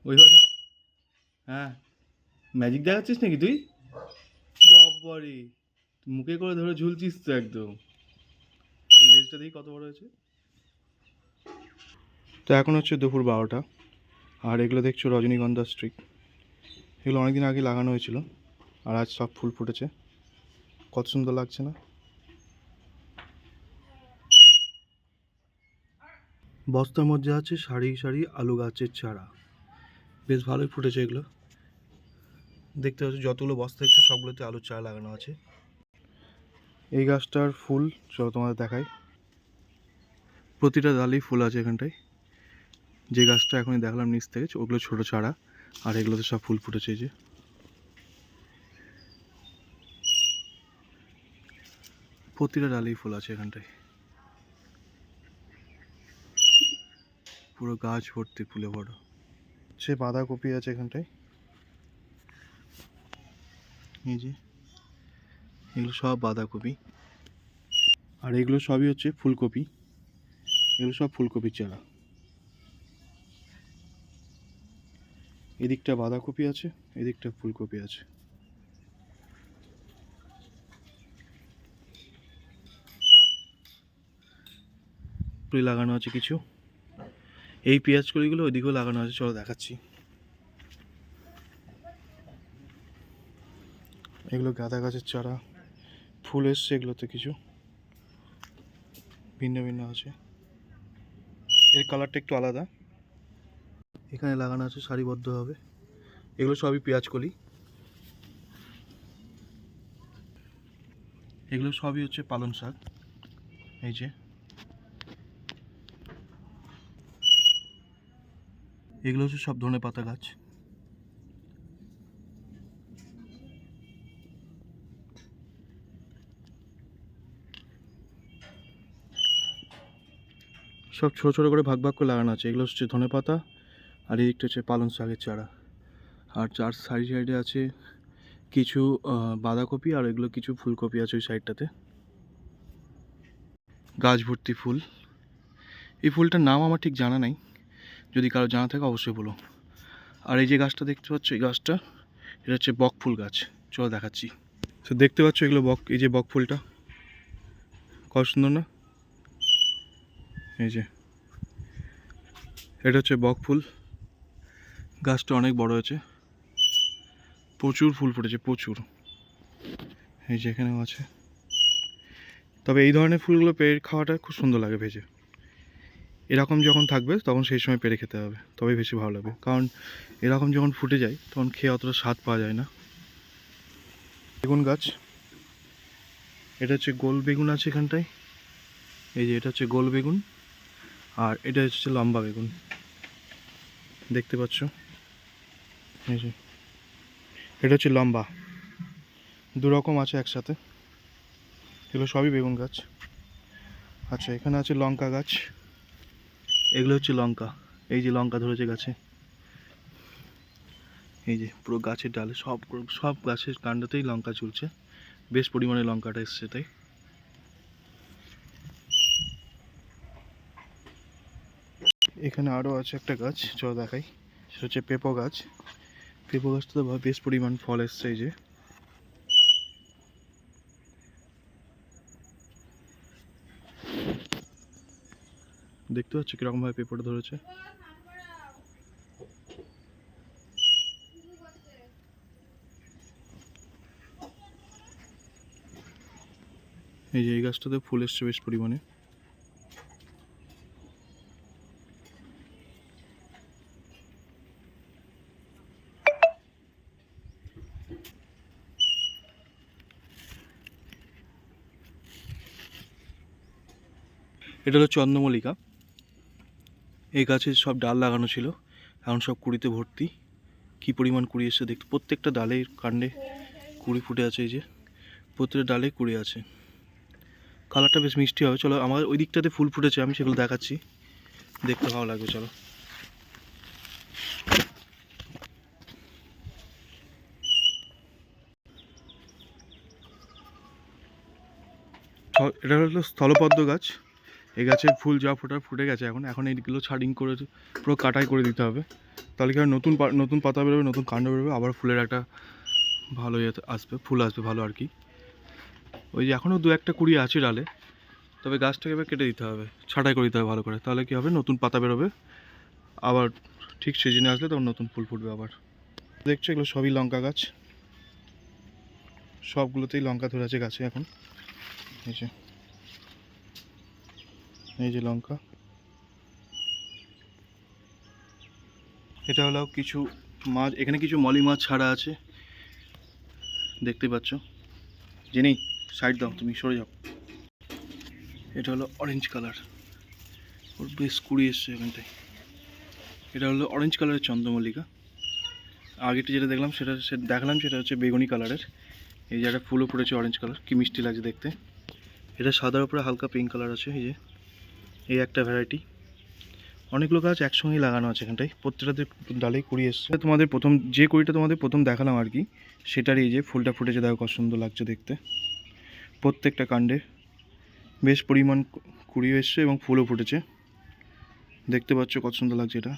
ওই কথা। হ্যাঁ, ম্যাজিক দেখাচ্ছিস নাকি তুই? বাবারে, মুখে করে ধরে ঝুলছিস তো একদম। তো লেজটা দেখি কত বড় হয়েছে। তো এখন হচ্ছে দুপুর 12টা, আর এগুলো দেখছো রজনীগন্ধা স্ট্রিক। এগুলো অনেকদিন আগে লাগানো হয়েছিল, আর আজ সব ফুল ফুটেছে। কত সুন্দর লাগছে না? বস্তার মধ্যে আছে সারি সারি আলু গাছের চারা। বেশ ভালোই ফুটেছে এগুলো। দেখতে পাচ্ছ যতগুলো বস্তা দেখছো সবগুলোতে আলুর চারা লাগানো আছে। এই গাছটার ফুল চলো তোমাদের দেখাই। প্রতিটা ডালেই ফুল আছে এখানটায়। যে গাছটা এখনই দেখলাম নিচ থেকে, ওগুলো ছোট চারা, আর এগুলোতে সব ফুল ফুটেছে। এই যে প্রতিটা ডালেই ফুল আছে এখানটায়। পুরো গাছ ভর্তি ফুলে বড়। সে বাঁধাকপি আছে এখানটায়। এই যে এগুলো সব বাঁধাকপি, আর এগুলো সবই হচ্ছে ফুলকপি। এগুলো সব ফুলকপির চারা। এদিকটা বাঁধাকপি আছে, এদিকটা ফুলকপি আছে। লাগানো আছে কিছু। এই পেঁয়াজ কলিগুলো ওইদিকেও লাগানো আছে, চলো দেখাচ্ছি। এগুলো গাঁদা গাছের চারা, ফুল এসছে এগুলোতে কিছু ভিন্ন ভিন্ন আছে। এর কালারটা একটু আলাদা। এখানে লাগানো আছে সারিবদ্ধভাবে। এগুলো সবই পেঁয়াজ কলি। এগুলো সবই হচ্ছে পালং শাক। এই যে এগুলো হচ্ছে সব ধনে পাতা গাছ। সব ছোটো ছোটো করে ভাগ ভাগ করে লাগানো আছে। এগুলো হচ্ছে ধনে পাতা, আর এই দিকটা হচ্ছে পালং শাকের চারা। আর চার সাইডে আছে কিছু বাঁধাকপি, আর এগুলো কিছু ফুলকপি আছে ওই সাইডটাতে। গাছ ভর্তি ফুল। এই ফুলটার নাম আমার ঠিক জানা নাই, যদি কারো জানা থাকে অবশ্যই বলো। আর এই যে গাছটা দেখতে পাচ্ছ, এই গাছটা এটা হচ্ছে বক ফুল গাছ। চলো দেখাচ্ছি। তো দেখতে পাচ্ছ এগুলো বক, এই যে বক ফুলটা কত সুন্দর না? এই যে এটা হচ্ছে বক ফুল। গাছটা অনেক বড় হয়েছে, প্রচুর ফুল ফুটেছে প্রচুর। এই যে এখানেও আছে। তবে এই ধরনের ফুলগুলো পেরে খাওয়াটা খুব সুন্দর লাগে ভেজে। এরকম যখন থাকবে তখন সেই সময় পেরে খেতে হবে, তবে বেশি ভালো লাগবে। কারণ এরকম যখন ফুটে যায় তখন খেয়ে অতটা স্বাদ পাওয়া যায় না। বেগুন গাছ, এটা হচ্ছে গোল বেগুন আছে এখানটায়। এই যে এটা হচ্ছে গোল বেগুন, আর এটা হচ্ছে লম্বা বেগুন। দেখতে পাচ্ছ? এই যে এটা হচ্ছে লম্বা। দু রকম আছে একসাথে। এগুলো সবই বেগুন গাছ। আচ্ছা, এখানে আছে লঙ্কা গাছ। এগুলো হচ্ছে লঙ্কা। এই যে লঙ্কা ধরেছে গাছে। এই যে পুরো গাছের ডালে সব সব গাছের কাণ্ডতেই লঙ্কা ঝুলছে। বেশ পরিমাণে লঙ্কাটা এসছে তাই। এখানে আরও আছে একটা গাছ, চলো দেখাই। সেটা হচ্ছে পেঁপো গাছ। পেঁপো গাছটা বেশ পরিমাণ ফল এসছে। এই যে দেখতে পাচ্ছ কিরকমভাবে পেঁপোটা ধরেছে। এই যে এই গাছটাতে ফুল এসছে বেশ পরিমাণে। এটা হলো চন্দ্রমল্লিকা। এই গাছে সব ডাল লাগানো ছিল, এখন সব কুড়িতে ভর্তি। কি পরিমাণ কুড়ি এসছে দেখতে, প্রত্যেকটা ডালের কাণ্ডে কুড়ি ফুটে আছে। এই যে প্রত্যেকটা ডালে কুড়ি আছে। কালারটা বেশ মিষ্টি হবে। চলো, আমার ওই দিকটাতে ফুল ফুটেছে, আমি সেগুলো দেখাচ্ছি, দেখতে ভালো লাগবে। চলো। এটা হলো স্থলপদ্ম গাছ। এই গাছের ফুল যা ফোটার ফুটে গেছে, এখন এখন এইগুলো ছাডিং করে পুরো কাটাই করে দিতে হবে, তাহলে কি হয় নতুন নতুন পাতা বেরোবে, নতুন কাণ্ড বেরোবে, আবার ফুলের একটা ভালো ইয়ে আসবে, ফুল আসবে ভালো আর কি। ওই যে এখনও দু একটা কুড়ি আছে ডালে, তবে গাছটাকে এবার কেটে দিতে হবে, ছাঁটাই করে দিতে হবে ভালো করে, তাহলে কী হবে নতুন পাতা বেরোবে, আবার ঠিক সিজনে আসলে তখন নতুন ফুল ফুটবে আবার। দেখছো এগুলো সবই লঙ্কা গাছ, সবগুলোতেই লঙ্কা ধরে আছে গাছে এখন। এই যে লঙ্কা, এটা হলো কিছু মাছ, এখানে কিছু মলি মাছ ছাড়া আছে দেখতে পাচ্ছ। জেনি সাইড দাও, তুমি সরে যাও। এটা হলো অরেঞ্জ কালার, ওর বেশ কুড়ি এসছে এখানটায়। এটা হলো অরেঞ্জ কালারের চন্দ্রমল্লিকা। আগেরটা যেটা দেখলাম সেটা দেখালাম সেটা হচ্ছে বেগুনি কালারের। এই যে একটা ফুলও পড়েছে অরেঞ্জ কালার, কি মিষ্টি লাগছে দেখতে। এটা সাদার উপরে হালকা পিঙ্ক কালার আছে। এই যে এই একটা ভ্যারাইটি, অনেকগুলো গাছ একসঙ্গেই লাগানো আছে এখানটায়, প্রত্যেকটাতে ডালেই কুড়ি এসছে। তোমাদের প্রথম যে কুড়িটা তোমাদের প্রথম দেখালাম আর কি, সেটার এই যে ফুলটা ফুটেছে, দেখো কত সুন্দর লাগছে দেখতে। প্রত্যেকটা কাণ্ডে বেশ পরিমাণ কুড়ি এসছে এবং ফুলও ফুটেছে, দেখতে পাচ্ছ কত সুন্দর লাগছে এটা।